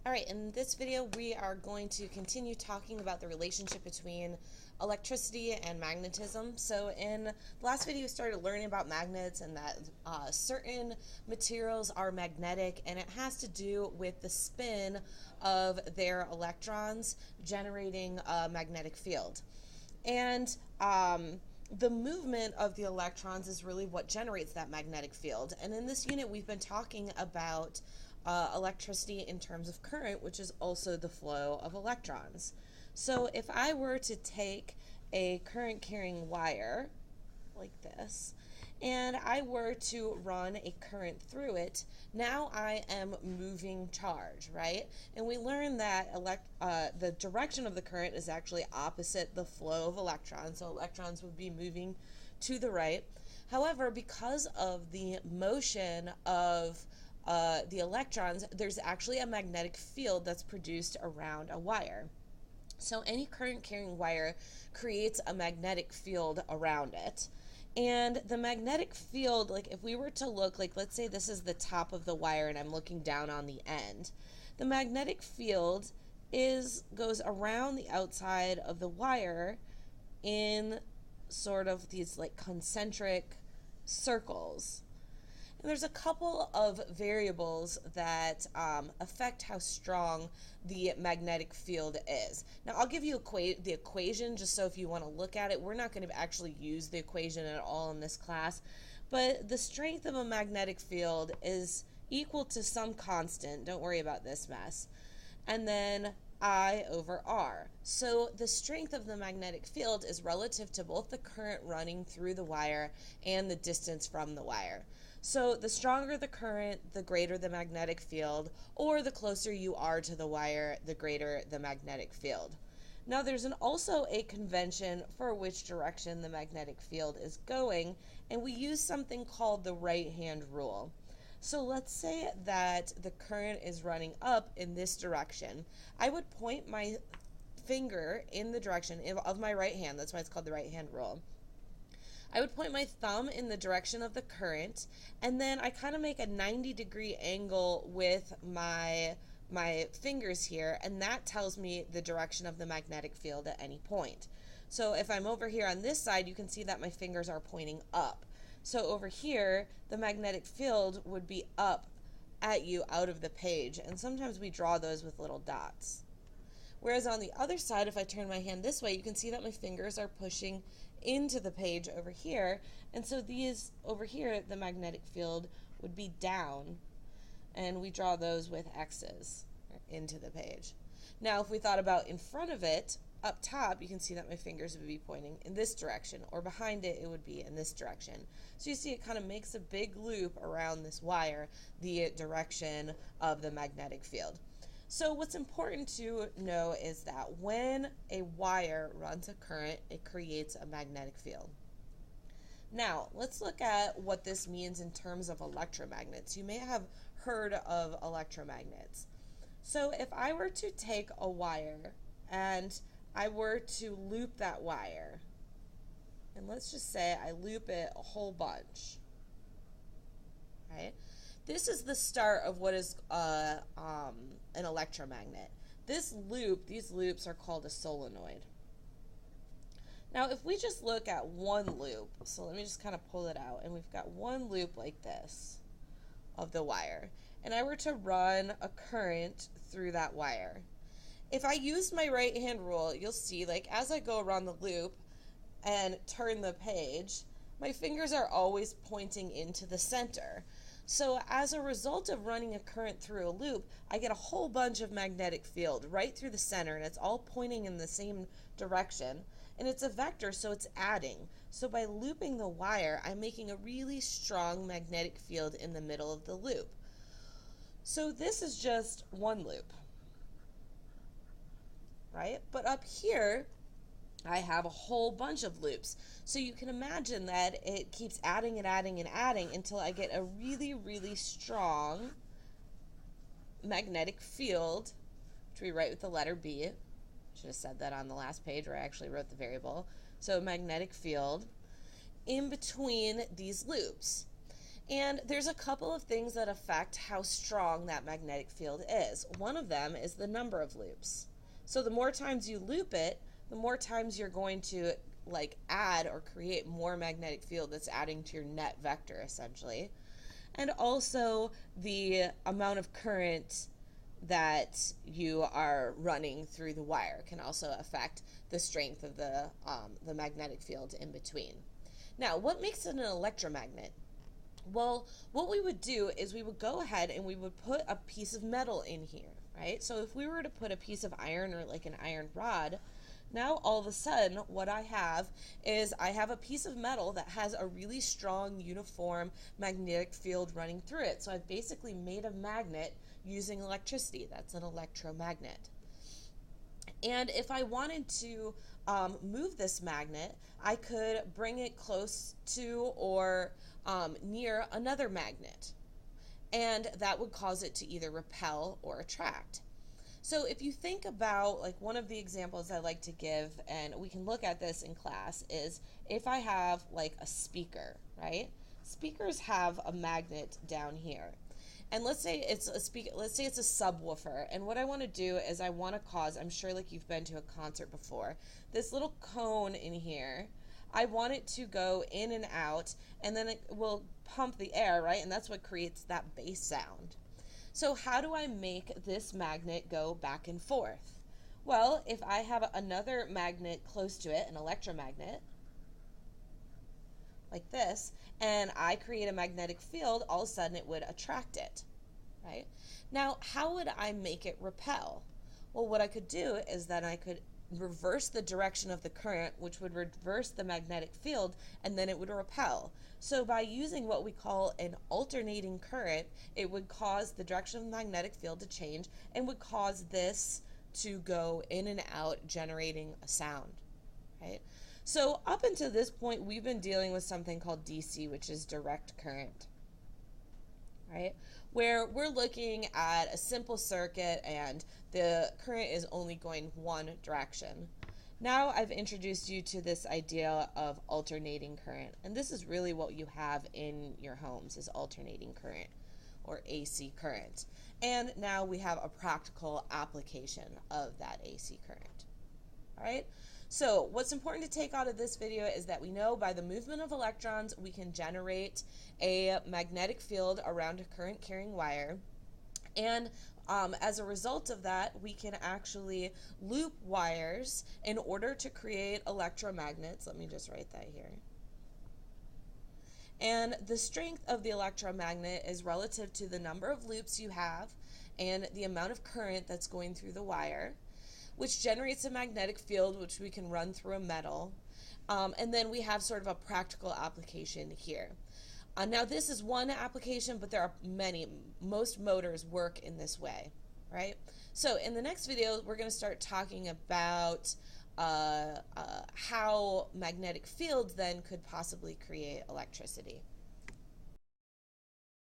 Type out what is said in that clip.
Alright, in this video we are going to continue talking about the relationship between electricity and magnetism. So in the last video we started learning about magnets and that certain materials are magnetic, and it has to do with the spin of their electrons generating a magnetic field. And the movement of the electrons is really what generates that magnetic field. And in this unit we've been talking about electricity in terms of current, which is also the flow of electrons. So if I were to take a current carrying wire like this and I were to run a current through it, now I am moving charge, right? And we learned that the direction of the current is actually opposite the flow of electrons, so electrons would be moving to the right. However, because of the motion of the electrons, there's actually a magnetic field that's produced around a wire. So any current carrying wire creates a magnetic field around it. And the magnetic field, like if we were to look, like let's say this is the top of the wire and I'm looking down on the end, the magnetic field goes around the outside of the wire in sort of these like concentric circles. And there's a couple of variables that affect how strong the magnetic field is. Now I'll give you the equation just so if you want to look at it. We're not going to actually use the equation at all in this class, but the strength of a magnetic field is equal to some constant, don't worry about this mess, and then I over R. So the strength of the magnetic field is relative to both the current running through the wire and the distance from the wire. So the stronger the current, the greater the magnetic field, or the closer you are to the wire, the greater the magnetic field. Now there's also a convention for which direction the magnetic field is going, and we use something called the right-hand rule. So let's say that the current is running up in this direction. I would point my finger in the direction of my right hand. That's why it's called the right-hand rule. I would point my thumb in the direction of the current, and then I kind of make a 90-degree angle with my fingers here, and that tells me the direction of the magnetic field at any point. So if I'm over here on this side, you can see that my fingers are pointing up. So over here, the magnetic field would be up at you out of the page, and sometimes we draw those with little dots. Whereas on the other side, if I turn my hand this way, you can see that my fingers are pushing into the page over here, and so these over here, the magnetic field would be down, and we draw those with X's into the page. Now if we thought about in front of it, up top, you can see that my fingers would be pointing in this direction, or behind it, it would be in this direction. So you see it kind of makes a big loop around this wire, the direction of the magnetic field. So what's important to know is that when a wire runs a current, it creates a magnetic field. Now, let's look at what this means in terms of electromagnets. You may have heard of electromagnets. So if I were to take a wire and I were to loop that wire, and let's just say I loop it a whole bunch, right? This is the start of what is an electromagnet. These loops are called a solenoid. Now if we just look at one loop, so let me just kind of pull it out, and we've got one loop like this of the wire, and I were to run a current through that wire. If I use my right hand rule, you'll see like as I go around the loop and turn the page, my fingers are always pointing into the center. So as a result of running a current through a loop, I get a whole bunch of magnetic field right through the center, and it's all pointing in the same direction, and it's a vector, so it's adding. So by looping the wire, I'm making a really strong magnetic field in the middle of the loop. So this is just one loop, right? But up here, I have a whole bunch of loops. So you can imagine that it keeps adding and adding and adding until I get a really, really strong magnetic field, which we write with the letter B. Should have said that on the last page where I actually wrote the variable. So magnetic field in between these loops. And there's a couple of things that affect how strong that magnetic field is. One of them is the number of loops. So the more times you loop it, the more times you're going to like add or create more magnetic field that's adding to your net vector essentially. And also the amount of current that you are running through the wire can also affect the strength of the magnetic field in between. Now, what makes it an electromagnet? Well, what we would do is we would go ahead and we would put a piece of metal in here, right? So if we were to put a piece of iron or like an iron rod, now all of a sudden what I have is I have a piece of metal that has a really strong uniform magnetic field running through it. So I've basically made a magnet using electricity. That's an electromagnet. And if I wanted to move this magnet, I could bring it close to or near another magnet, and that would cause it to either repel or attract. So if you think about, like, one of the examples I like to give, and we can look at this in class, is if I have like a speaker, right? Speakers have a magnet down here. And let's say it's a subwoofer, and what I want to do is I want to cause, I'm sure like you've been to a concert before, this little cone in here, I want it to go in and out, and then it will pump the air, right? And that's what creates that bass sound. So how do I make this magnet go back and forth? Well, if I have another magnet close to it, an electromagnet, like this, and I create a magnetic field, all of a sudden it would attract it, right? Now, how would I make it repel? Well, what I could do is that I could reverse the direction of the current, which would reverse the magnetic field, and then it would repel. So by using what we call an alternating current, it would cause the direction of the magnetic field to change and would cause this to go in and out, generating a sound, right? So up until this point, we've been dealing with something called DC, which is direct current, right? Where we're looking at a simple circuit and the current is only going one direction. Now I've introduced you to this idea of alternating current, and this is really what you have in your homes is alternating current or AC current. And now we have a practical application of that AC current, all right? So what's important to take out of this video is that we know by the movement of electrons we can generate a magnetic field around a current carrying wire, and as a result of that we can actually loop wires in order to create electromagnets. Let me just write that here. And the strength of the electromagnet is relative to the number of loops you have and the amount of current that's going through the wire, which generates a magnetic field which we can run through a metal. And then we have sort of a practical application here. Now this is one application, but there are many. Most motors work in this way, right? So in the next video, we're going to start talking about how magnetic fields then could possibly create electricity.